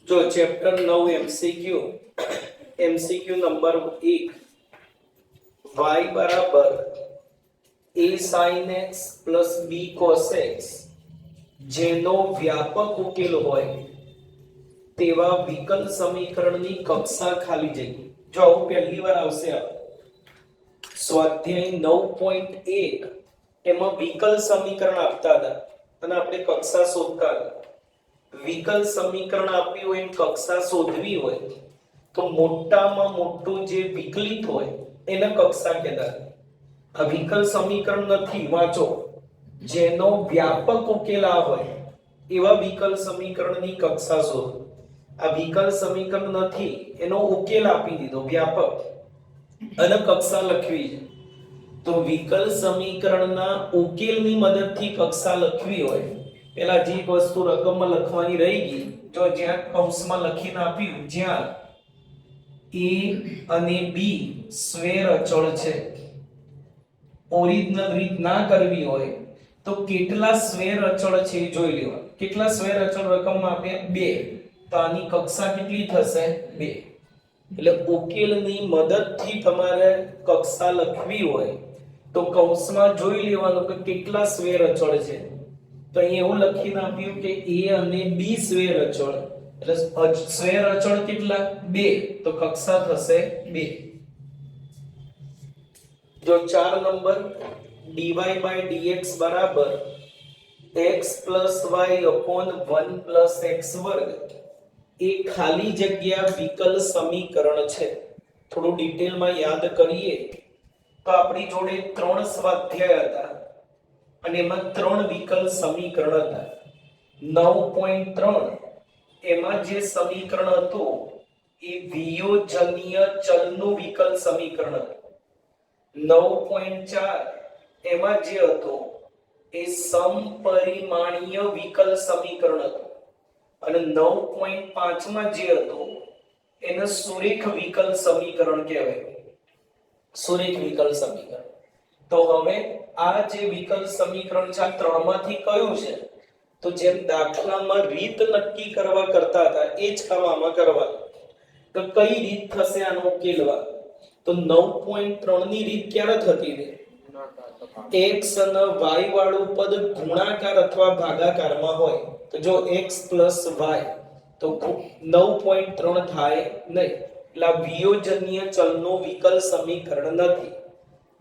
જો chapter 9 MCQ MCQ number 1 y બરાબર a sin x plus b cos x જેનો વ્યાપક ઉકેલ હોય તેવા વિકલ સમીકરણની કક્ષા ખાલી જગ્યા. જો આવું પહેલી વાર આવશે સ્વાધ્યાય 9.1 એમાં વિકલ સમીકરણ આપતા હતા અને આપણે કક્ષા શોધતા હતા. વિકલ સમીકરણ આપ્યું હોય અને કક્ષા શોધવી હોય તો મોટામાં મોટું જે વિકલિત હોય એને કક્ષા કહેતા. આ વિકલ સમીકરણ નથી, વાંચો. જેનો વ્યાપક ઉકેલ હોય એવા વિકલ સમીકરણની કક્ષા શોધો. આ વિકલ સમીકરણ નથી, એનો ઉકેલ આપી દીધો વ્યાપક અને કક્ષા લખવી છે. તો વિકલ સમીકરણના ઉકેલની મદદથી કક્ષા લખવી હોય પેલા જે વસ્તુ રકમમાં લખવાની રહી ગઈ, જો જ્યાં કૌંસમાં લખીને આપ્યું જ્યાં a અને b સ્વેર અચળ છે, ઓરિજિનલ રીત ના કરવી હોય તો કેટલા સ્વેર અચળ છે એ જોઈ લેવા. કેટલા સ્વેર અચળ રકમમાં આપ્યા 2, તો આની કક્ષા કેટલી થશે 2. એટલે ઉકેલની મદદથી તમારે કક્ષા લખવી હોય તો કૌંસમાં જોઈ લેવાનું કે કેટલા સ્વેર અચળ છે. તો અહીં એવું લખીને આપ્યું કે a અને b સ્વેર અચળ, એટલે સ્વેર અચળ કેટલા 2, તો કક્ષા થશે 2. જો 4 નંબર dy by dx બરાબર x plus y upon 1 plus x વર્ગ એ ખાલી જગ્યા વિકલ સમીકરણ છે. થોડું ડિટેલમાં યાદ કરીએ તો આપણી જોડે 3 સ્વાધ્યાય હતા અને એમાં 3 વિકલ સમીકરણ હતા. 9.3 એમાં જે સમીકરણ હતું એ વિયોજનીય ચલનું વિકલ સમીકરણ હતું. 9.4 એમાં જે હતું એ સમપરિમાણીય વિકલ સમીકરણ હતું અને 9.5 માં જે હતું એને સુરેખ વિકલ સમીકરણ કહેવાય. સુરેખ વિકલ સમીકરણ. તો હવે આ જે વિકલ સમીકરણ છે આ ત્રણમાંથી કયું છે? તો જેમ દાખલામાં રીત નક્કી કરવા કરતા હતા એ જ આમાં કરવા. તો કઈ રીત થશે આનો ઉકેલવા? તો 9.3 ની રીત ક્યારે થતી હતી? x અને y વાળું પદ ગુણાકાર અથવા ભાગાકારમાં હોય તો જો x y તો 9.3 થાય નહીં. એટલે વિયોજનીય ચલનો વિકલ સમીકરણ નથી.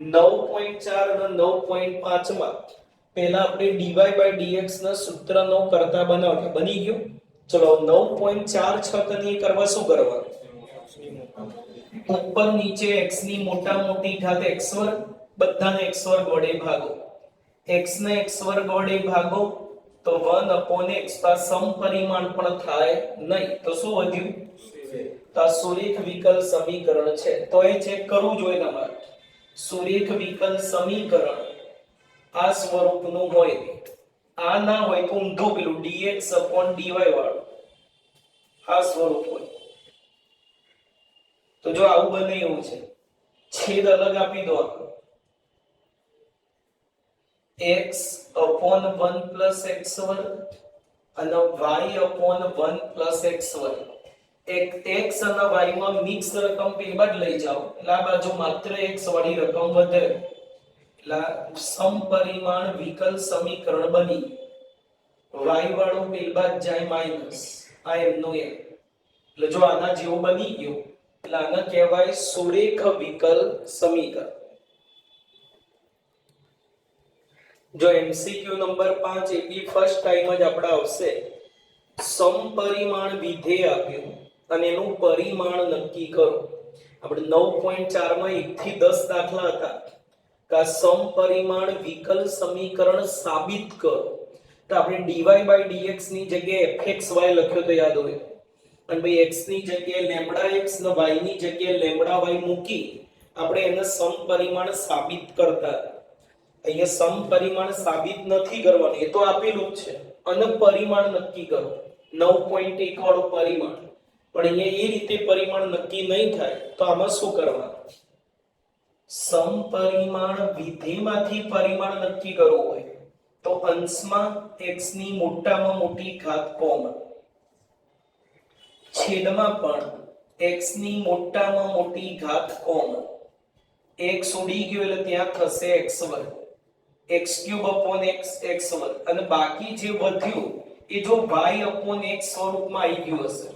9.4 અને 9.5 માં પહેલા આપણે dy by dx ના સૂત્રનો કરતા બનાવ્યો, બની ગયો. ચલો 9.4 છકની કરવા શું કરવાનું? ઉપર નીચે x ની મોટા મોટી ઘાત x વર્ગ, બધાને x વર્ગ વડે ભાગો. x ને x વર્ગ વડે ભાગો તો 1/x. તો સમપરિમાણ પણ થાય નહીં, તો શું વધ્યું? તો આ સુરેખ વિકલ સમીકરણ છે. તો એ ચેક કરવું જોઈએ તમારે. સુરેખ વિકલ સમીકરણ આ સ્વરૂપનું હોય, આ ના હોય તો ઊંધું પેલું dx/dy વાળું આ સ્વરૂપ હોય. તો જો આવું બને એવું છે, છેદ અલગ આપી દો, x/1 plus x વર્ગ અને y/1 plus x વર્ગ. x અને y માં મિક્સ રકમ પેલા જ લઈ જાઓ એટલે આ બાજુ માત્ર x વાળી રકમ વધે. એટલે સમપરિમાણ વિકલ સમીકરણ બની. y વાળું પેલા જ જાય માઈનસ, આ એમનું એમ. એટલે જો આના જેવું બની ગયું એટલે આને કહેવાય સુરેખ વિકલ સમીકરણ. જો એમસીક્યુ નંબર 5 એ બી ફર્સ્ટ ટાઈમ જ આપડા આવશે. સમપરિમાણ વિધેય આપ્યું અને એનું પરિમાણ નક્કી કરો. આપણે 9.4 માં 1 થી 10 દાખલા હતા કે આ સમપરિમાણ વિકલ સમીકરણ સાબિત કરો. તો આપણે dy by dx ની જગ્યાએ fxy લખ્યો તો યાદ હોય, અને ભાઈ x ની જગ્યાએ લેમ્બડા x ને y ની જગ્યાએ લેમ્બડા y મૂકી આપણે એને સમપરિમાણ સાબિત કરતા. અહીંયા સમપરિમાણ સાબિત નથી કરવાનું, એ તો આપેલું જ છે. અને પરિમાણ નક્કી કરો 9.1 વાળું પરિમાણ. પણ અહીંયા એ રીતે પરિમાણ નક્કી નહીં થાય તો આમાં શું કરવાનું? સમપરિમાણ વિધેયમાંથી પરિમાણ નક્કી કરવું હોય તો અંશમાં x ની મોટામાં મોટી ઘાત કોમન. છેદમાં પણ x ની મોટામાં મોટી ઘાત કોમન, x ઉડી ગયો એટલે ત્યાં થશે x વર્ગ, x³ x x વર્ગ, અને બાકી જે વધ્યું એ જો y upon x સ્વરૂપમાં આવી ગયું હશે,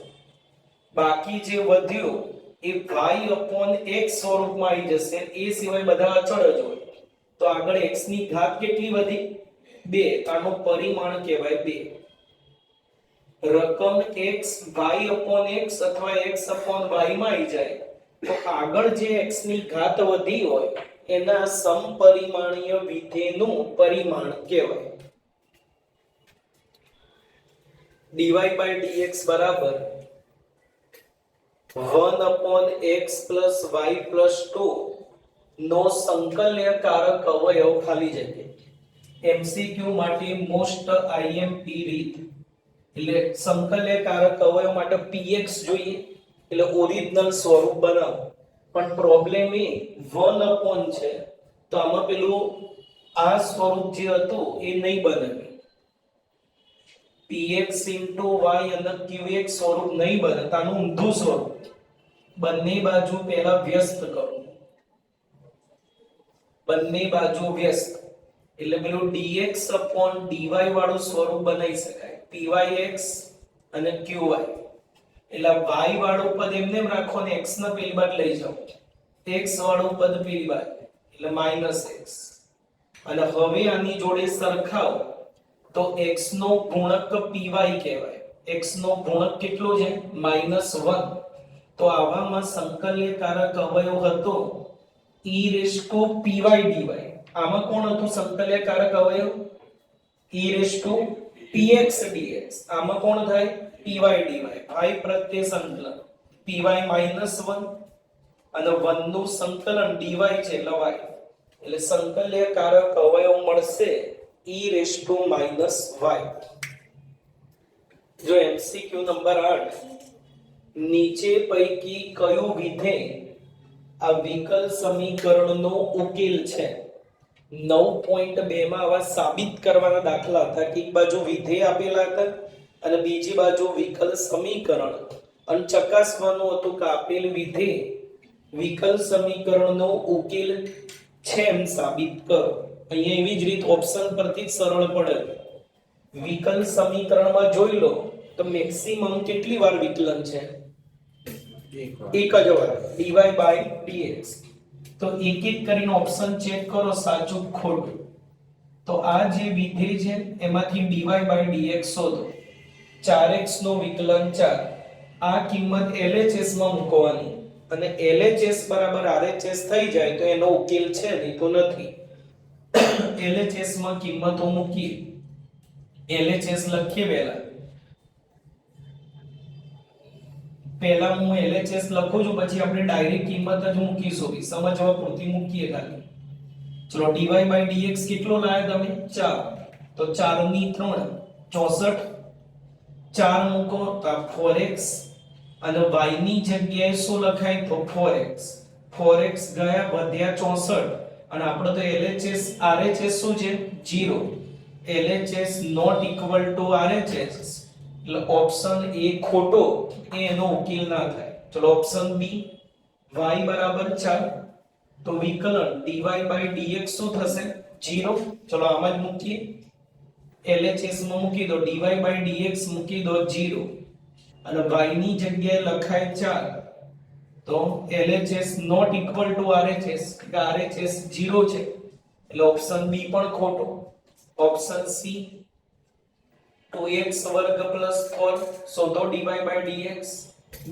બાકી જે વધ્યું એ y upon x સ્વરૂપમાં આવી જશે, એ સિવાય બધા અચળ જ હોય, તો આગળ x ની ઘાત કેટલી વધી? 2, આનું પરિમાણ કહેવાય 2. રકમ x y upon x અથવા x upon y માં આવી જાય તો આગળ જે x ની ઘાત વધી હોય એના સમપરિમાણીય વિધેયનું પરિમાણ કહેવાય. dy by dx બરાબર 1 upon x plus y plus 2 નો સંકલનકારક અવયવ ખાલી જગ્યા. MCQ માટે મોસ્ટ IMP રીત એટલે સંકલનકારક અવયવ માટે px જોઈએ એટલે ઓરિજિનલ સ્વરૂપ બનાવો, પણ પ્રોબ્લેમ એ 1 upon છે તો આમાં પેલું આ સ્વરૂપ જે હતું એ નહીં બને, px into y અને qx સ્વરૂપ નહીં બને, તો આનું ઊંધું સ્વરૂપ બંને બાજુ પહેલા વ્યસ્ત કરો, બંને બાજુ વ્યસ્ત એટલે પેલું dx upon dy વાળું સ્વરૂપ બનાવી શકાય, pyx અને qy એટલે y વાળું પદ એમને એમ રાખો ને x ને પેલી બાજુ લઈ જાઓ, x વાળું પદ પેલી બાજુ એટલે -x, અને હવે આની જોડે સરખાવો તો x નો ગુણક py કહેવાય, x નો ગુણક કેટલો છે? -1, તો આવામાં સંકલનકારક અવયવ હતો e raised to py dy, આમાં કોણ હતું સંકલનકારક અવયવ? e raised to px dx, આમાં કોણ થાય? py dy, y પ્રત્યે સંકલન py -1 અને 1 નું સંકલન dy છે એટલે y, એટલે સંકલનકારક અવયવ મળશે e raised to -y. જો MCQ નંબર 8, નીચે પૈકી કયું વિધેય આ વિકલ સમીકરણનો ઉકેલ છે? 9.2 માં આવા સાબિત કરવાના દાખલા હતા કે એક બાજુ વિધેય આપેલા હતા અને બીજી બાજુ વિકલ સમીકરણ, અને ચકાસવાનું હતું કે આપેલ વિધેય વિકલ સમીકરણનો ઉકેલ છે એમ સાબિત કરો. અહીંયા એવી જ રીત ઓપ્શન પરથી જ સરળ પડે. વિકલ સમીકરણમાં જોઈ લો તો મેક્સિમમ કેટલી વાર વિકલન છે? એક જ વાર, dy by dx. તો એક એક કરીને ઓપ્શન ચેક કરો સાચું ખોટું. તો આ જે વિધેય છે એમાંથી dy by dx શોધો. 4x નો વિકલન 4, આ કિંમત LHS માં મૂકવાની અને LHS બરાબર RHS થઈ જાય તો એનો ઉકેલ છે, નહીં તો નથી. LHS માં કિંમતો મૂકી, LHS લખીએ પહેલા હું LHS લખું છું, પછી આપણે ડાયરેક્ટ કિંમત જ મૂકીશું, સમજવા પૂરતી મૂકીએ ખાલી. ચલો dy by dx કેટલો લાયા તમે? 4, તો 4 ની 3 64, 4 મૂકો તો 4x, અને y ની જગ્યાએ શું લખાય? તો 4x, 4x ગયા વધ્યા 64, અને આપણે તો LHS RHS શું છે? 0, LHS not equal to RHS, એટલે ઓપ્શન એ ખોટો, એનો ઉકેલ ના થાય. ચલો ઓપ્શન બી y બરાબર 4, તો વિકલન dy by dx શું થશે? 0. ચલો આમ જ મૂકીએ, LHS માં મૂકી દો, dy by dx મૂકી દો 0, અને y ની જગ્યાએ લખાય 4, તો LHS not equal to RHS, કે RHS 0 છે, એટલે ઓપ્શન બી પણ ખોટો. ઓપ્શન સી 2x વર્ગ પ્લસ 4 શોધો dy by dx,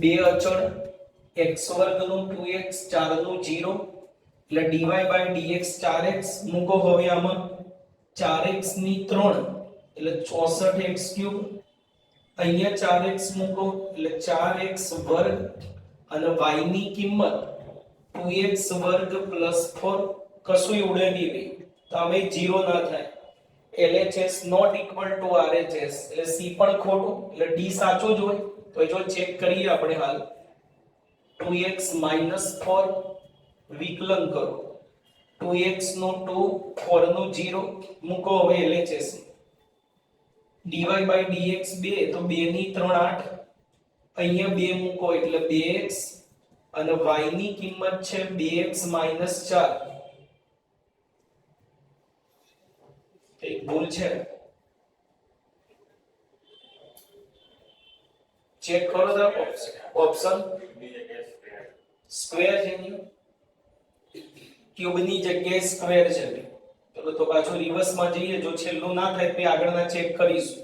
બે અચળ x વર્ગ નું 2x, 4 નું 0, એટલે dy by dx 4x મૂકો, હવે આમાં 4x ની 3 એટલે 64x3, અહીંયા 4x મૂકો એટલે 4x વર્ગ, અને y ની કિંમત 2x વર્ગ પ્લસ 4, કશું ઉડે નહીં ભાઈ, તો આમે 0 ના થાય. LHS not equal to RHS, એટલે C પણ ખોટું, એટલે D સાચો જ હોય. તો જો ચેક કરીએ આપણે હાલ, 2x -4 વિકલન કરો, 2x નો 2, 4 નો 0 મૂકો, હવે LHS dy by dx 2, તો 2 ની 3 8, અહીંયા 2 મૂકો એટલે 2x અને y ની કિંમત છે 2x - 4. એક ભૂલ છે, ચેક કરો તો ઓપ્શન સ્ક્વેર છે ને ક્યુબ ની જગ્યાએ સ્ક્વેર છે. ચલો તો પાછો રિવર્સ માં જઈએ, જો છેલ્લું ના થાય તો આગળના ચેક કરીશું.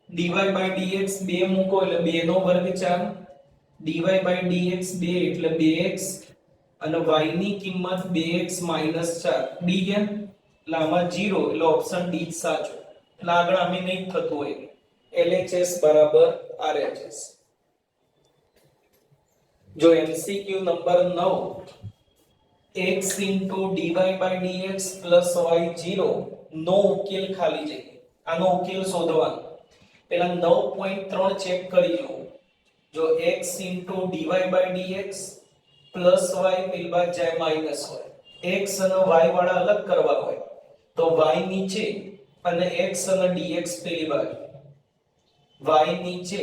dy / dx 2 મૂકો એટલે 2 નો વર્ગ 4, dy / dx 2 એટલે 2x અને y ની કિંમત 2x - 4. d ગયા એટલે આમાં 0 એટલે ઓપ્શન ડી જ સાચો. એટલે આગળ આમે નહીં થતું હોય. LHS = RHS. જો MCQ number 9 x * dy / dx + y 0 નો ઉકેલ ખાલી જગ્યા. આનો ઉકેલ શોધવાનો. પહેલા 9.3 ચેક કરી લો. જો x * dy / dx + y પેલી બાદ જાય માઈનસ હોય, x અને y વાળા અલગ કરવા હોય તો y નીચે અને x અને dx પેલી બાજુ, y નીચે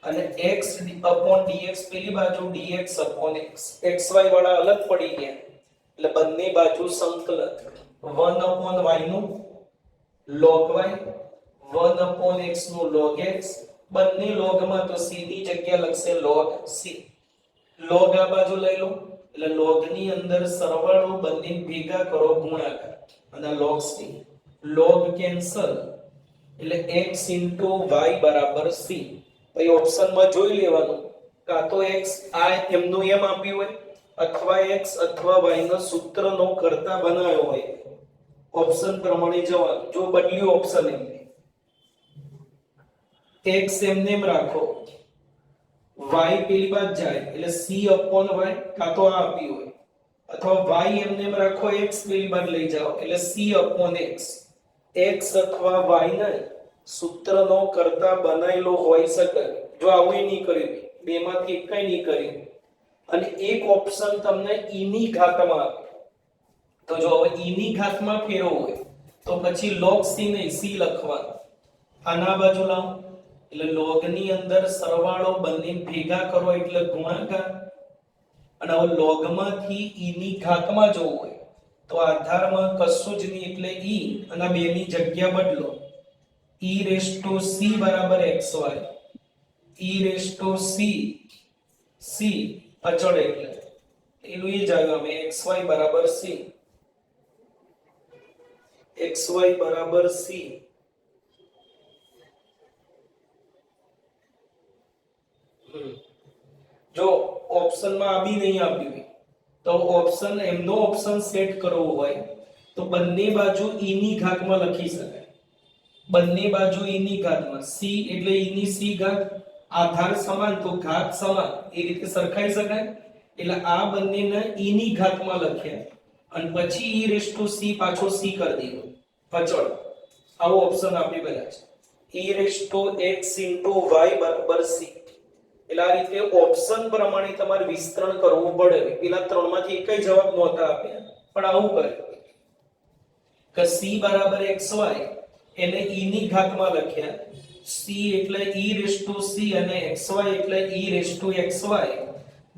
અને x / dx પેલી બાજુ, dx / x. xy વાળા અલગ પડી ગયા એટલે બંને બાજુ સંકલન 1/y નું log y 1/x નું log x. બંને log માં તો c ની જગ્યા લખશે log c. log આ બાજુ લઈ લો એટલે log ની અંદર સરવાળો બંને ભેગા કરો ગુણાકાર અને log c. log કેન્સલ એટલે x * y = c. પછી ઓપ્શનમાં જોઈ લેવાનું કાં તો x આ એમનું એમ આપ્યું હોય અથવા x અથવા y નો સૂત્રનો કરતા બનાવ્યો હોય. ઓપ્શન પ્રમાણે જવાનું. જો બદલ્યું ઓપ્શન એમને x એમને એમ રાખો, y પેલી બાદ જાય એટલે c/y કાં તો આ આપ્યું હોય, અથવા y એમને એમ રાખો, x પેલી બાદ લઈ જાઓ એટલે c/x. x અથવા y ને સૂત્રનો કરતા બનાવેલો હોઈ શકે. જો આવું નહીં કર્યું, બેમાંથી એક કંઈ નહીં કર્યું અને એક ઓપ્શન તમને e ની ઘાતમાં આપે તો જો હવે e ની ઘાતમાં ફેરવવું હોય તો પછી log c નહીં c લખવાનું. આના બાજુ લાવો એટલે log ની અંદર સરવાળો બંને ભેગા કરો એટલે ગુણાકાર. અને હવે log માંથી e ની ઘાતમાં જવું હોય તો આધારમાં કશું જ નહીં એટલે e અને બે ની જગ્યા બદલો. e⁻c = xy, e⁻c અચળ એટલે એનું એ જ આવ્યું અમે xy = c. xy = c. જો ઓપ્શનમાં આ બી નહીં આપ્યું તો ઓપ્શન એમનો ઓપ્શન સેટ કરવો હોય તો બંને બાજુ e ની ઘાતમાં લખી શકાય. બંને બાજુ e ની ઘાતમાં, c એટલે e ની c ઘાત, આધાર સમાન તો ઘાત સમાન, એ રીતે સરખાઈ શકાય. એટલે આ બંનેને e ની ઘાતમાં લખ્યા અને પછી e⁻c પાછો c કરી દીધો અચળ. આવો ઓપ્શન આપી બેલા છે e⁻x * y = c. એટલે આ રીતે ઓપ્શન પ્રમાણે તમારે વિસ્તરણ કરવું પડે. પેલા ત્રણમાંથી એકય જવાબ નહોતા આપ્યા પણ આવું કર્યું કે c = xy એને e ની ઘાતમાં લખ્યા, c એટલે e⁻c અને xy એટલે e⁻xy.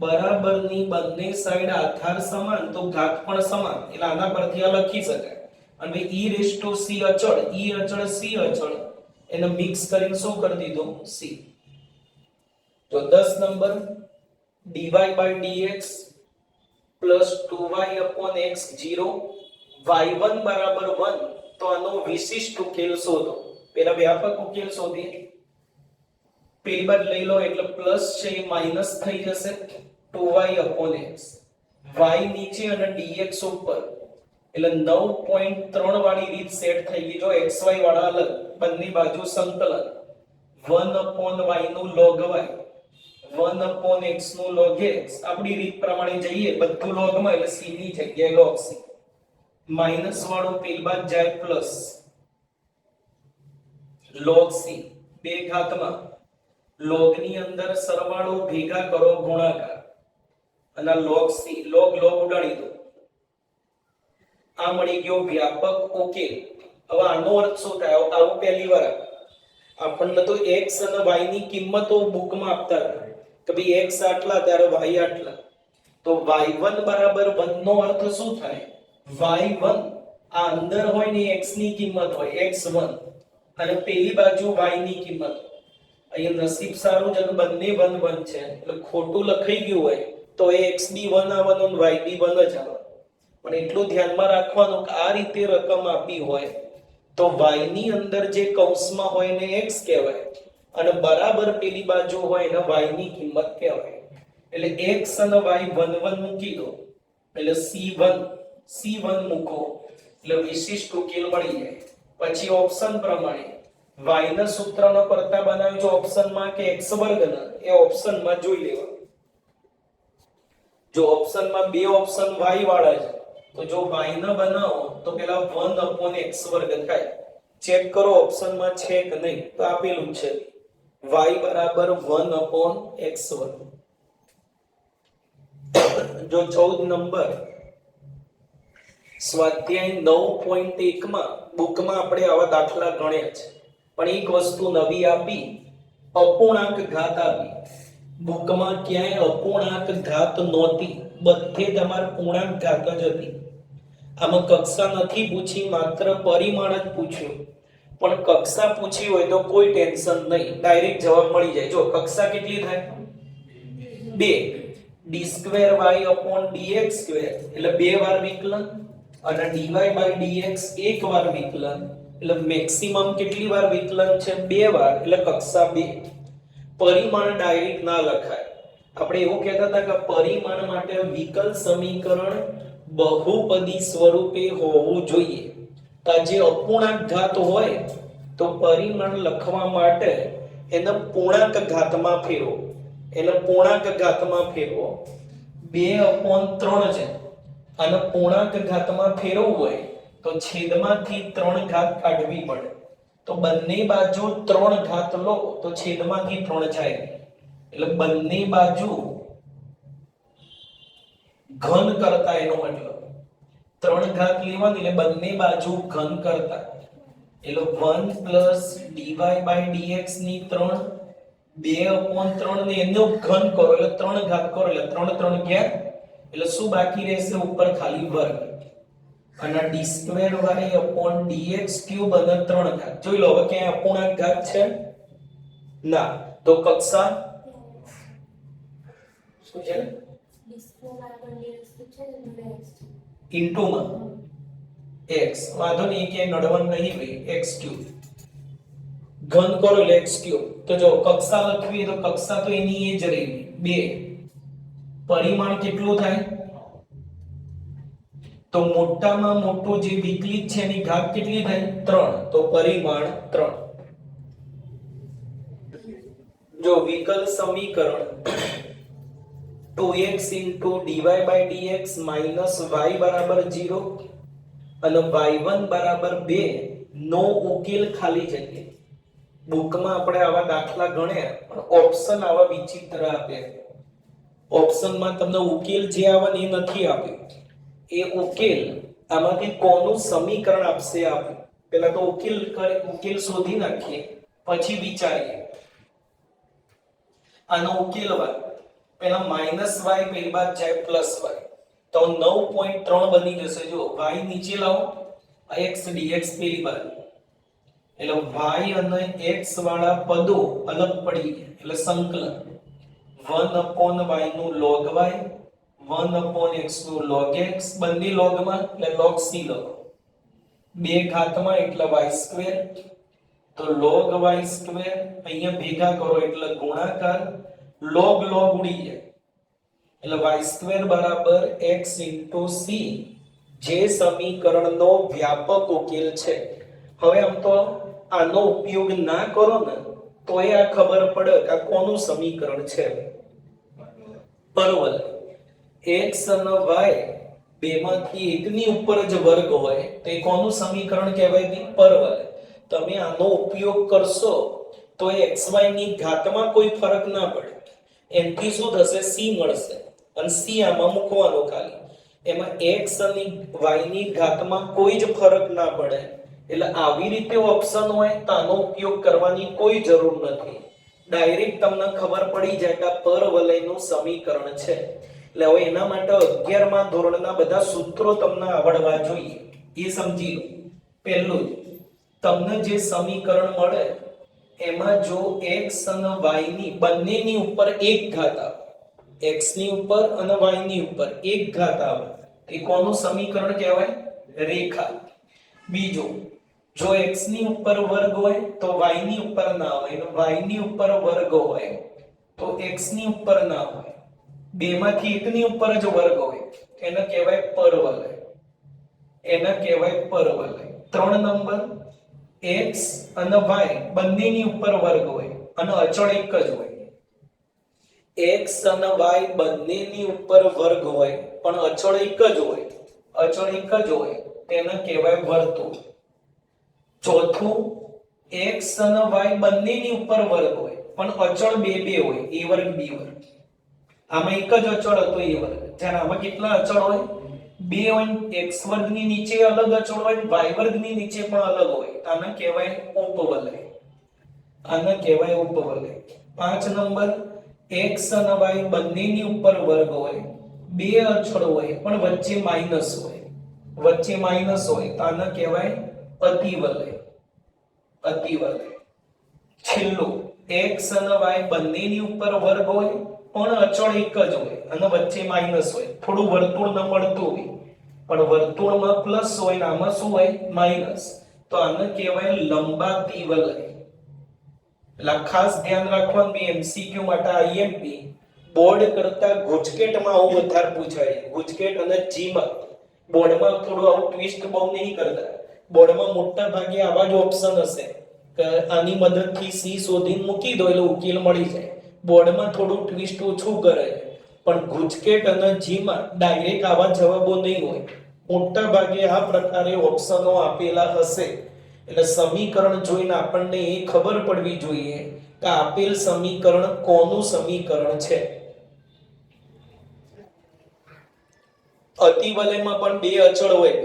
બરાબરની બંને સાઈડ આધાર સમાન તો ઘાત પણ સમાન એટલે આના પરથી આ લખી શકાય. અને e⁻c અચળ, e અચળ c અચળ એને મિક્સ કરીને શું કરી દીધું c. તો 10 number dy / dx + 2y/x 0 y1 = 1 તો આનો વિશિષ્ટ ઉકેલ શોધો. પહેલા વ્યાપક ઉકેલ શોધીએ. પેલી બાદ લઈ લો એટલે પ્લસ છે એ માઈનસ થઈ જશે 2y/x. y નીચે અને dx ઉપર એટલે 9.3 વાળી રીત સેટ થઈ ગઈ. જો xy વાળા અલગ, બંને બાજુ સંકલન 1/y નું log y 1/x નું log x. આપણી રીત પ્રમાણે જઈએ બધું log માં એટલે c ની જગ્યાએ log c. માઈનસ વાળું પેલી બાદ જાય પ્લસ log c બે ઘાતમાં. log ની અંદર સરવાળો ભેગા કરો ગુણાકાર અને log c log ઉડાડી દો. આ મળી ગયો વ્યાપક ઉકેલ. હવે આનો અર્થ શું થાય? આવું પહેલી વાર આપણને તો x અને y ની કિંમતો બુકમાં આપતા હતા કે ભાઈ x આટલા ત્યારે y આટલા, તો y1 બરાબર 1 નો અર્થ શું થાય? y1 આ અંદર હોય ને x ની કિંમત હોય x1 અને પેલી બાજુ y ની કિંમત. અહીંયા નસીબ સારું છે કે બંને 1 1 છે એટલે ખોટું લખાઈ ગયું હોય તો એ x બી 1 આવવાનો અને y બી 1 જ આવવાનો. પણ એટલું ધ્યાનમાં રાખવાનું કે આ રીતે રકમ આપી હોય તો y ની અંદર જે કૌંસમાં હોય એને x કહેવાય અને બરાબર પેલી બાજુ હોય એને y ની કિંમત કહેવાય. એટલે x અને y 1 1 મૂકી દો એટલે c1 મૂકો એટલે વિશિષ્ટ ઉકેલ મળી જાય. પછી ઓપ્શન પ્રમાણે y ના સૂત્રનો કરતા બનાવ્યો છે ઓપ્શનમાં કે x વર્ગના, એ ઓપ્શનમાં જોઈ લેવાનું. જો ઓપ્શનમાં બે ઓપ્શન y વાળા છે તો જો y ના બનાવો તો પેલા 1/x વર્ગ થાય. ચેક કરો ઓપ્શનમાં છે કે નહીં, તો આપેલું છે y બરાબર 1/x વર્ગ. જો 14 નંબર સ્વાધ્યાય 9.1 માં બુકમાં આપણે આવા દાખલા ગણ્યા છે, પણ એક વસ્તુ નવી આપી, અપૂર્ણાંક ઘાત આપી. બુકમાં ક્યાંય અપૂર્ણાંક ઘાત નહોતી, બધે તમારે પૂર્ણાંક ઘાત જ હતી. આમાં કક્ષા નથી પૂછી, માત્ર પરિમાણ જ પૂછ્યું. પણ કક્ષા પૂછી હોય તો કોઈ ટેન્શન નહીં, ડાયરેક્ટ જવાબ મળી જાય. જો કક્ષા કેટલી થાય? 2 d2y/dx² એટલે 2 વાર વિકલન અને dy/dx એક વાર વિકલન એટલે મેક્સિમમ કેટલી વાર વિકલન છે? 2 વાર એટલે કક્ષા 2. પરિમાણ ડાયરેક્ટ ના લખાય. આપણે એવું કહેતા હતા કે પરિમાણ માટે વિકલ સમીકરણ બહુપદી સ્વરૂપે હોવું જોઈએ. તો જે અપૂર્ણાંક ઘાત હોય તો પરિમાણ લખવા માટે એને પૂર્ણાંક ઘાતમાં ફેરવો. 2/3 છે અને પૂર્ણાંક ઘાતમાં ફેરવવું હોય તો છેદમાંથી 3 ઘાત કાઢવી પડે. તો બંને બાજુ 3 ઘાત લો તો છેદમાંથી 3 જાય એટલે બંને બાજુ ઘન કરતા, એનો મતલબ 3 ઘાત લેવાની એટલે બંને બાજુ ઘન કરતા એટલે 1 dy/dx ની 3 2/3 ને એનો ઘન કરો એટલે 3 ઘાત કરો એટલે 3 3 ગયા એટલે શું બાકી રહેશે? ઉપર ખાલી વર્ગ અને d2y/dx³ અને 3 ઘાત. જોઈ લો હવે ક્યાં અપૂર્ણાંક ઘાત છે? ના. તો કક્ષા શું છે? ઇન્ટુમાં x. વાંધો નહીં, ક્યાંય નડવાનું નહીં ભાઈ. x³ ઘન કરો એટલે x³. તો જો કક્ષા લખવી તો કક્ષા તો એની એ જ રહી 2. પરિમાણ કેટલું થાય? તો મોટામાં મોટું જે વિકલિત છે એની ઘાત કેટલી થાય? 3. તો પરિમાણ 3. જો વિકલ સમીકરણ 2x dy/dx - y બરાબર 0 અને y1 બરાબર 2 નો ઉકેલ ખાલી જગ્યા. બુકમાં આપણે આવા દાખલા ગણ્યા પણ ઓપ્શન આવા વિચિત્ર આપ્યા. ઓપ્શનમાં તમને ઉકેલ જે આવે ને એ નથી આપ્યું. એ ઉકેલ આમાંથી કોનું સમીકરણ આપશે આપ્યું. પહેલા તો ઉકેલ શોધી નાખીએ પછી વિચારીએ. આનો ઉકેલવા પહેલા -y પેલી બાદ જાય +y તો 9.3 બની જશે. જો y નીચે લાવો, x dx પેલી બાજુ એટલે y અને x વાળા પદો અલગ પડી ગયા એટલે સંકલન 1/y નું log y 1/x નું log x, બંને લોગમાં એટલે log c લખો. 2 ઘાતમાં એટલે y², તો log y² અહીંયા ભેગા કરો એટલે ગુણાકાર, log ઉડી જાય એટલે y² બરાબર x * c જે સમીકરણનો વ્યાપક ઉકેલ છે. હવે આમ તો આનો ઉપયોગ ના કરો ને તો એ આ ખબર પડે કે આ કોનું સમીકરણ છે. પરવલય x અને y બેમાંથી એકની ઉપર જ વર્ગ હોય તો એ કોનું સમીકરણ કહેવાય? પરવલય. તમે આનો ઉપયોગ કરશો તો xy ની ઘાતમાં કોઈ ફરક ના પડે. એનથી શું થશે? c મળશે અને c આમાં મૂકવાનો ખાલી. એમાં x અને y ની ઘાતમાં કોઈ જ ફરક ના પડે એટલે આવી રીતે ઓપ્શન હોય તો આનો ઉપયોગ કરવાની કોઈ જરૂર નથી. ડાયરેક્ટ તમને ખબર પડી જાય કે આ પરવલયનું સમીકરણ છે. એટલે હવે એના માટે 11મા ધોરણના બધા સૂત્રો તમને આવડવા જોઈએ. એ સમજી લો. પહેલું, તમને જે સમીકરણ મળે એમાં જો x અને y ની બંનેની ઉપર એક ઘાત આવે, x ની ઉપર અને y ની ઉપર એક ઘાત આવે, એ કોનું સમીકરણ કહેવાય? રેખા. બીજો, જો x ની ઉપર વર્ગ હોય તો y ની ઉપર ના હોય, અને y ની ઉપર વર્ગ હોય તો x ની ઉપર ના હોય, બેમાંથી એકની ઉપર જ વર્ગ હોય, એને કહેવાય પરવલય. એને કહેવાય પરવલય. 3 નંબર, x અને y બંનેની ઉપર વર્ગ હોય અને અચળ એક જ હોય. x અને y બંનેની ઉપર વર્ગ હોય પણ અચળ એક જ હોય, અચળ એક જ હોય, તેને કહેવાય વર્તુળ. ચોથું, x અને y બંનેની ઉપર વર્ગ હોય પણ અચળ બે બે હોય, a વર્ગ b વર્ગ. આમાં એક જ અચળ હતો a વર્ગ. જ્યારે આમાં કેટલા અચળ હોય? બે હોય. x વર્ગની નીચે અલગ અચળ હોય, y વર્ગની નીચે પણ અલગ હોય. આને કહેવાય ઉપવલય. આને કહેવાય ઉપવલય. 5 નંબર, x અને y બંનેની ઉપર વર્ગ હોય, બે અચળ હોય પણ વચ્ચે માઈનસ હોય, વચ્ચે માઈનસ હોય, તો આને કહેવાય અતિવલય. અતિવલય. છેલ્લું, x અને y બંનેની ઉપર વર્ગ હોય પણ અચળ એક જ હોય અને વચ્ચે માઈનસ હોય. થોડું વર્તુળ ન મળતું હોય પણ વર્તુળમાં પ્લસ હોય ને આમાં શું હોય? માઈનસ. તો આને કહેવાય લંબાતિવલય. એટલે ખાસ ધ્યાન રાખવાનું બી એમસીક્યુ માટે આઈએમપી બોર્ડ કરતા ગુજકેટમાં આવું વધારે પૂછાય. ગુજકેટ અને જીમાં બોર્ડમાં થોડું આવું ટ્વિસ્ટ બહુ નહીં કરતા. બોર્ડમાં મોટા ભાગે આવા જ ઓપ્શન હશે કે આની મદદથી સી શોધીને મૂકી દો એટલે ઉકેલ મળી જાય. બોર્ડમાં થોડું ટ્વિસ્ટ ઓછું કરે પણ ગુજકેટ અને જીમાં ડાયરેક્ટ આવા જવાબો નહીં હોય. મોટા ભાગે આ પ્રકારે ઓપ્શનો આપેલા હશે. એટલે સમીકરણ જોઈને આપણને એ ખબર પડવી જોઈએ કે આપેલ સમીકરણ કોનું સમીકરણ છે. અતિવલયમાં પણ બે અચળ હોય.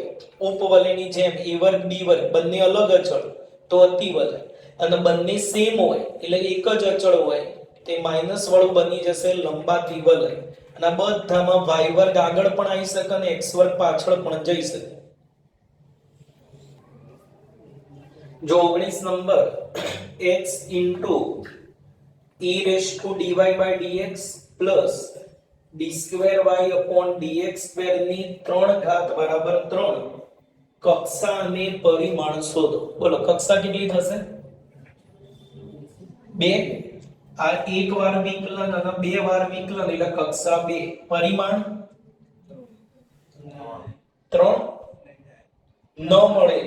ઉપવલયની જેમ a વર્ગ b વર્ગ બંને અલગ અચળ તો અતિવલય, અને બંને સેમ હોય એટલે એક જ અચળ હોય તે માઈનસ વાળું બની જશે લંબાતિવલય. અને બધામાં y વર્ગ આગળ પણ આવી શકે અને x વર્ગ પાછળ પણ જઈ શકે. જો 19 number, x e raised to dy by dx plus d square y upon dx square ની 3 ઘાત બરાબર 3, કક્ષા અને પરિમાણ શોધો. બોલો કક્ષા કેટલી થશે? 2. આ એક વાર વિકલન અને બે વાર વિકલન એટલે કક્ષા 2. પરિમાણ 3 ન મળે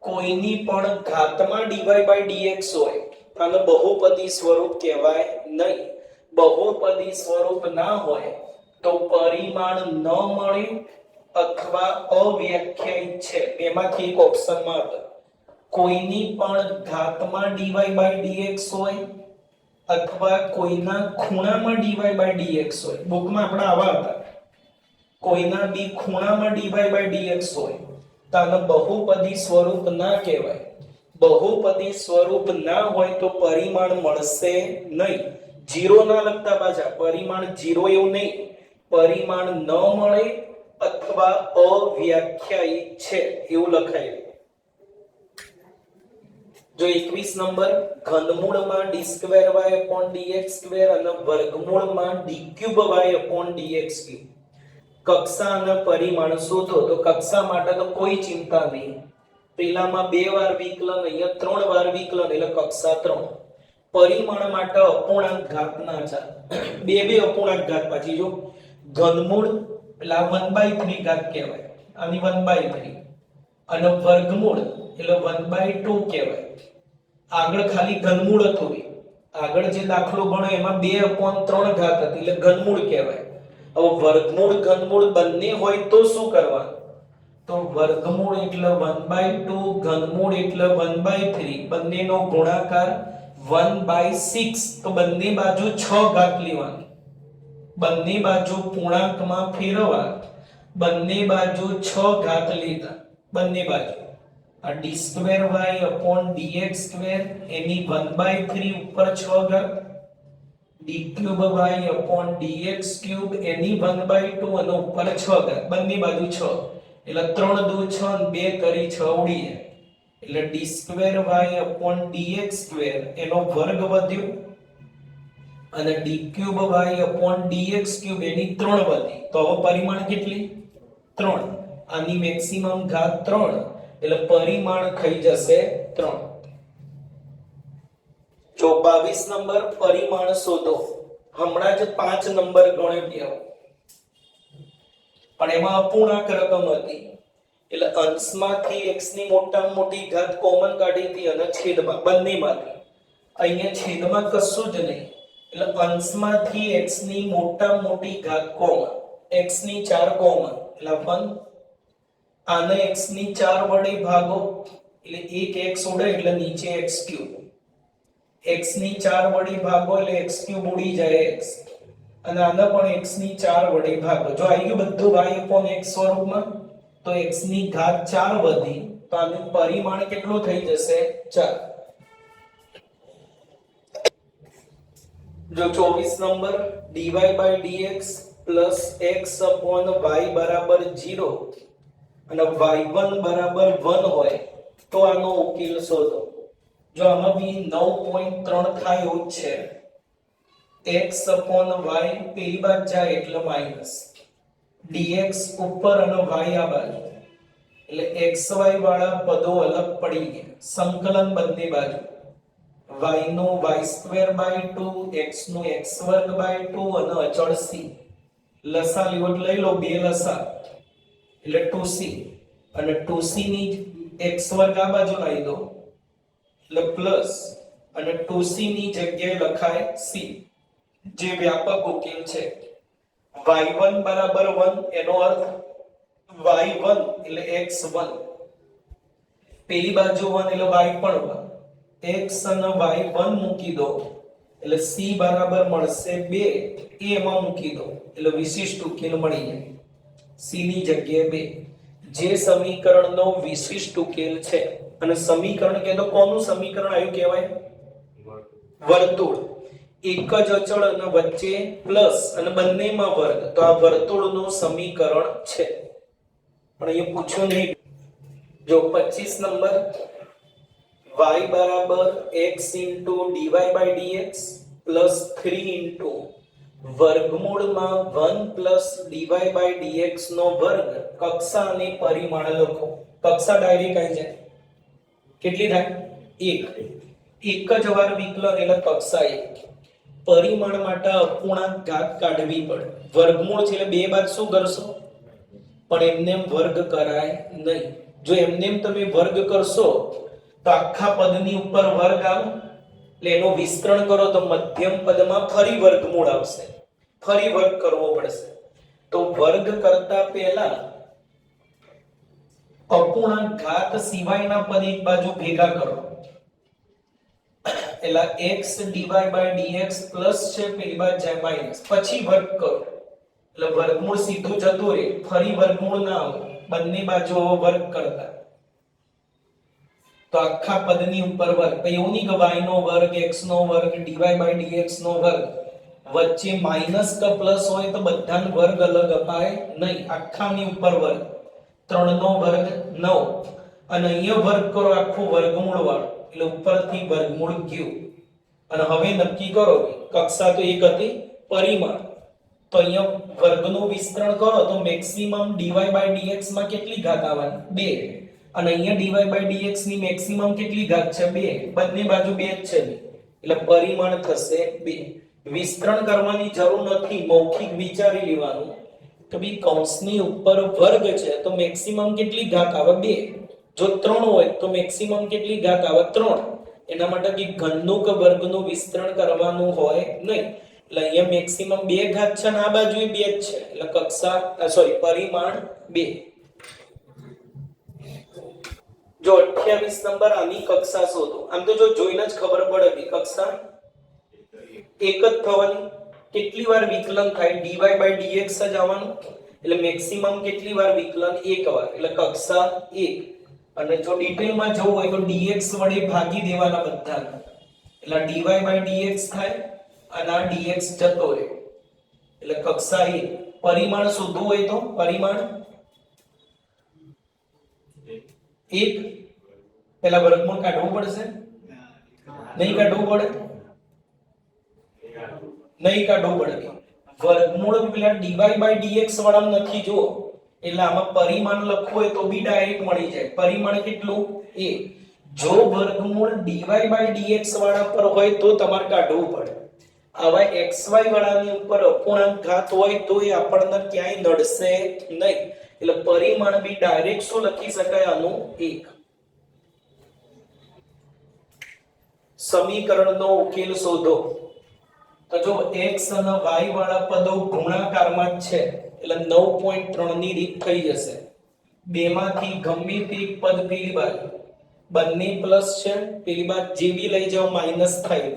કોઈની પણ ઘાતમાં dy by dx હોય અને બહુપદી સ્વરૂપ કહેવાય નહીં. બહુપદી સ્વરૂપ ના હોય તો પરિમાણ ન મળે અથવા અવ્યાખ્યાયિત છે. એમાંથી એક ઓપ્શનમાં હતો. કોઈની પણ ઘાતમાં dy by dx હોય અથવા કોઈના ખૂણામાં dy by dx હોય. બુકમાં આપણે આવા હતા. કોઈના બી ખૂણામાં dy by dx હોય તો આને બહુપદી સ્વરૂપ ના કહેવાય. બહુપદી સ્વરૂપ ના હોય તો પરિમાણ મળશે નહીં. 0 ના લખતા પાછા, પરિમાણ 0 એવું નહીં, પરિમાણ ન મળે અથવા અવ્યાખ્યાયિત છે એવું લખાય. જો 21 number, ઘનમૂળમાં d square y upon dx square અને વર્ગમૂળમાં d cube y upon dx cube. કક્ષા અને પરિમાણ શોધો. તો કક્ષા માટે તો કોઈ ચિંતા નહીં. પેલામાં 2 વાર વિકલન, અહીંયા 3 વાર વિકલન એટલે કક્ષા 3. પરિમાણ માટે અપૂર્ણાંક ઘાતના ચાર, બે બે અપૂર્ણાંક ઘાત. પાછી જો ઘનમૂળ એટલે 1/3 ઘાત કહેવાય, આની 1/3, અને વર્ગમૂળ એટલે 1/2 કહેવાય. આગળ ખાલી ઘનમૂળ હતું, આગળ જે દાખલો ભણ્યો એમાં 2/3 ઘાત હતી એટલે ઘનમૂળ કહેવાય. હવે વર્ગમૂળ ઘનમૂળ બંને હોય તો શું કરવાનું? તો વર્ગમૂળ એટલે 1/2, ઘનમૂળ એટલે 1/3, બંનેનો ગુણાકાર 1/6. તો બંને બાજુ 6 ઘાત લેવાની, બંને બાજુ પૂર્ણાંકમાં ફેરવવા, બંને બાજુ 6 ઘાત લીધા, બંને બાજુ આ d square y upon dx square એની 1/3 ઉપર 6 ઘાત d cube y upon dx cube એની 1/2 અને ઉપર 6 ઘાત બંને બાજુ 6 એટલે 3 દુ 6 અને 2 કરી 6 ઉડી જાય એટલે d square y upon dx square એનો વર્ગ વધ્યો અને d cube y upon dx cube એની 3 વધી તો હવે પરિમાણ કેટલી 3 આની મેક્સિમમ ઘાત 3 એટલે પરિમાણ થઈ જશે 3 જો 22 નંબર પરિમાણ શોધો હમણાં જ 5 નંબર ગણ્યો પણ એમાં અપૂર્ણાંક રકમ હતી એટલે અંશમાંથી x ની મોટામાં મોટી ઘાત કોમન કાઢી હતી અને છેદમાં બંનેમાંથી અહીંયા છેદમાં કશું જ નહીં એટલે અંશમાંથી x ની મોટામાં મોટી ઘાત કોમન x ની 4 કોમન એટલે 1 આને x ની 4 વડે ભાગો એટલે એક x ઉડે એટલે નીચે x ક્યુબ x ની 4 વડે ભાગો એટલે x ક્યુબ ઉડી જાય x અને આને પણ x ની 4 વડે ભાગો જો આવી ગયું બધું y upon x સ્વરૂપમાં તો x ની ઘાત 4 વધી તો આનું પરિમાણ કેટલું થઈ જશે 4 જો 24 number dy/dx + x upon y બરાબર 0 અને y1 બરાબર 1 હોય તો આનો ઉકેલ શોધો જો આમાં બી 9.3 થાય એવું છે x upon y પેલી બાજુ જાય એટલે માઈનસ dx ઉપર અને y આ બાજુ એટલે xy વાળા પદો અલગ પડી ગયા સંકલન બંને બાજુ y નો y²/2 x નો x²/2 અને અચળ c લસા લેવટ લઈ લો બે લસા એટલે 2c અને 2c ની x² આ બાજુ લાવી દો એટલે પ્લસ અને 2c ની જગ્યાએ લખાય c જે વ્યાપક ઉકેલ છે y1 બરાબર 1 એનો અર્થ y1 એટલે x1 પેલી બાજુ 1 એટલે y પણ 1 x અને y1 મૂકી દો એટલે c બરાબર મળશે 2 એ એમાં મૂકી દો એટલે વિશિષ્ટ ઉકેલ મળી જાય c ની જગ્યાએ 2 જે સમીકરણનો વિશિષ્ટ ઉકેલ છે અને સમીકરણ કે તો કોનું સમીકરણ આવ્યું કહેવાય વર્તુળ એક જ અચળ અને વચ્ચે પ્લસ અને બંનેમાં વર્ગ તો આ વર્તુળનું સમીકરણ છે પણ અહીંયા પૂછ્યું નહીં જો 25 નંબર y બરાબર x dy/dx + 3 વર્ગમૂળમાં 1 + dy/dx નો વર્ગ કક્ષા અને પરિમાણ લખો કક્ષા ડાયરેક્ટ આવી જાય કેટલી થાય 1 એક જ વાર વિકલન એટલે કક્ષા 1 પરિમાણ માટે અપૂર્ણાંક ઘાત કાઢવી પડે વર્ગમૂળ છે એટલે બે બાદ શું કરશો પણ એમનેમ વર્ગ કરાય નહીં જો એમનેમ તમે વર્ગ કરશો તો આખા પદની ઉપર વર્ગ આવે એટલે એનું વિસ્તરણ કરો તો મધ્યમ પદમાં ફરી વર્ગમૂળ આવશે ફરી વર્ગ કરવો પડશે તો વર્ગ કરતા પહેલા અપૂર્ણાંક ઘાત સિવાયના પદ એક બાજુ ભેગા કરો એટલે x dy/dx પ્લસ છે પેલી બાજુ જાય માઈનસ પછી વર્ગ કરો એટલે વર્ગમૂળ સીધું જતું રહે ફરી વર્ગમૂળ ના આવે બંને બાજુઓ વર્ગ કરતા તો આખા પદની ઉપર વર્ગ તો એવું નહીં કે y નો વર્ગ x નો વર્ગ dy/dx નો વર્ગ વચ્ચે માઈનસ કે પ્લસ હોય તો બધાનો વર્ગ અલગ અપાય નહીં આખાની ઉપર વર્ગ 3 નો વર્ગ 9 અને અહીંયા વર્ગ કરો આખું વર્ગમૂળ વાળું એટલે ઉપરથી વર્ગમૂળ ગયું અને હવે નક્કી કરો કક્ષા તો એક હતી પરિમાણ તો અહીંયા વર્ગનું વિસ્તરણ કરો તો મેક્સિમમ dy/dx માં કેટલી ઘાત આવવાની 2 અને અહીંયા dy/dx ની મેક્સિમમ કેટલી ઘાત છે 2 બંને બાજુ 2 જ છે એટલે પરિમાણ થશે 2 વિસ્તરણ કરવાની જરૂર નથી મૌખિક વિચારી લેવાનું કે ભઈ કૌંસની ઉપર વર્ગ છે તો મેક્સિમમ કેટલી ઘાત આવે 2 જો 3 હોય તો મેક્સિમમ કેટલી ઘાત આવે 3 એના માટે કે ઘનનું કે વર્ગનું વિસ્તરણ કરવાનું હોય નહીં એટલે અહીંયા મેક્સિમમ 2 ઘાત છે અને આ બાજુએ 2 જ છે એટલે કક્ષા પરિમાણ 2 જો 28 નંબર આની કક્ષા શોધો આમ તો જો જોઈને જ ખબર પડે કે કક્ષા એક જ થવાની કેટલી વાર વિકલન થાય dy/dx જ આવવાનું એટલે મેક્સિમમ કેટલી વાર વિકલન એક વાર એટલે કક્ષા 1 અને જો ડિટેલમાં જવું હોય તો dx વડે ભાગી દેવાના બધા, એટલે dy/dx થાય અને આ dx જતો રહે, એટલે કક્ષા એ પરિમાણ શોધવું હોય તો પરિમાણ 1 પેલા વર્ગમૂળ કાઢવું પડશે, નહીં કાઢવું પડે, નહીં કાઢવું પડે, વર્ગમૂળ પેલા dy/dx વાળા નથી જો, એટલે આમાં પરિમાણ લખવું હોય તો બી ડાયરેક્ટ મળી જાય, પરિમાણ કેટલું 1, જો વર્ગમૂળ dy/dx વાળા પર હોય તો તમારે કાઢવું પડે, આવા xy વાળાની ઉપર અપૂર્ણાંક ઘાત હોય તો એ આપણને ક્યાંય નડશે નહીં, એટલે પરિમાણ બી ડાયરેક્ટ શું લખી શકાય આનું 1. સમીકરણનો ઉકેલ શોધો. તો જો x અને y વાળા પદો ગુણાકારમાં જ છે એટલે 9.3 ની રીત થઈ જશે, બેમાંથી ગમે તે એક પદ પેલી બાજુ, બંને પ્લસ છે, પેલી બાજુ જે બી લઈ જાઓ માઈનસ થાય,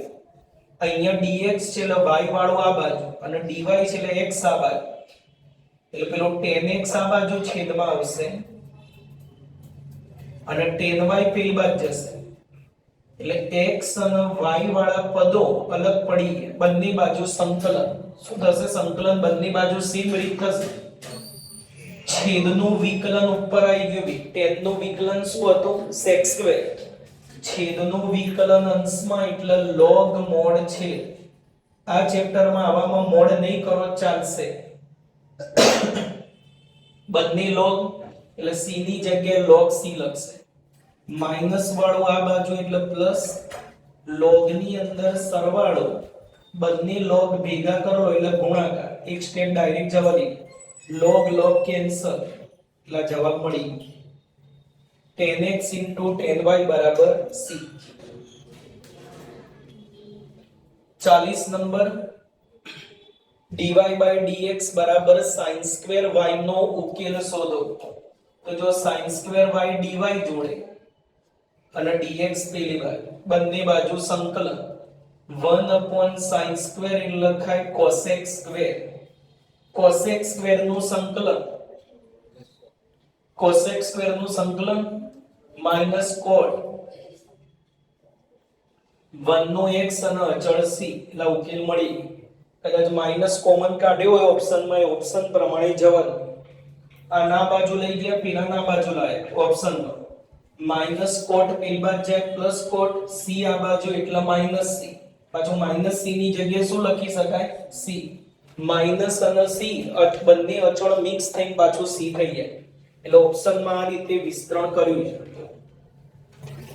અહીંયા dx છે એટલે y વાળું આ બાજુ અને dy છે એટલે x આ બાજુ, એટલે પેલો tan x આ બાજુ છેદમાં આવશે અને tan y પેલી બાજુ જશે, એટલે x અને y વાળા પદો અલગ પડી ગયા, બંને બાજુ સંકલન શું થશે, સંકલન બંને બાજુ સેમ રીત થશે, છેદનું વિકલન ઉપર આવી ગયું બી, tan નું વિકલન શું હતું sec², છેદનું વિકલન અંશમાં એટલે log mod છે, આ ચેપ્ટરમાં આવામાં મોડ નહીં કરો ચાલશે, બંને log એટલે c ની જગ્યાએ log c લખશે, માઈનસ વાળું આ બાજુ એટલે પ્લસ, log ની અંદર સરવાળો, બંને log ભેગા કરો એટલે ગુણાકાર, એક સ્ટેપ ડાયરેક્ટ જવા દે, log log કેન્સલ એટલે જવાબ મળી ગયો, tan x * tan y બરાબર c. 40 નંબર dy/dx બરાબર sin² y નો ઉકેલ શોધો. તો જો sin² y dy જોડે અને dx પેલી બાજુ, બંને બાજુ સંકલન 1/sin² એટલે લખાય cosec², cosec² નું સંકલન, cosec² નું સંકલન માઈનસ cot 1 નો x અને અચળ c, એટલે ઉકેલ મળી. કદાચ માઈનસ કોમન કાઢ્યો હોય ઓપ્શનમાં, એ ઓપ્શન પ્રમાણે જવાનું, આ ના બાજુ લઈ ગયા, પેલા ના બાજુ લાવ્યા ઓપ્શનમાં, માઈનસ કોટ પેલી બાજુ જાય પ્લસ કોટ, c આ બાજુ એટલે માઈનસ c, પાછું માઈનસ c ની જગ્યાએ શું લખી શકાય c, માઈનસ અને c બંને અચળ મિક્સ થઈને પાછું c થઈ જાય, એટલે ઓપ્શનમાં આ રીતે વિસ્તરણ કર્યું છે.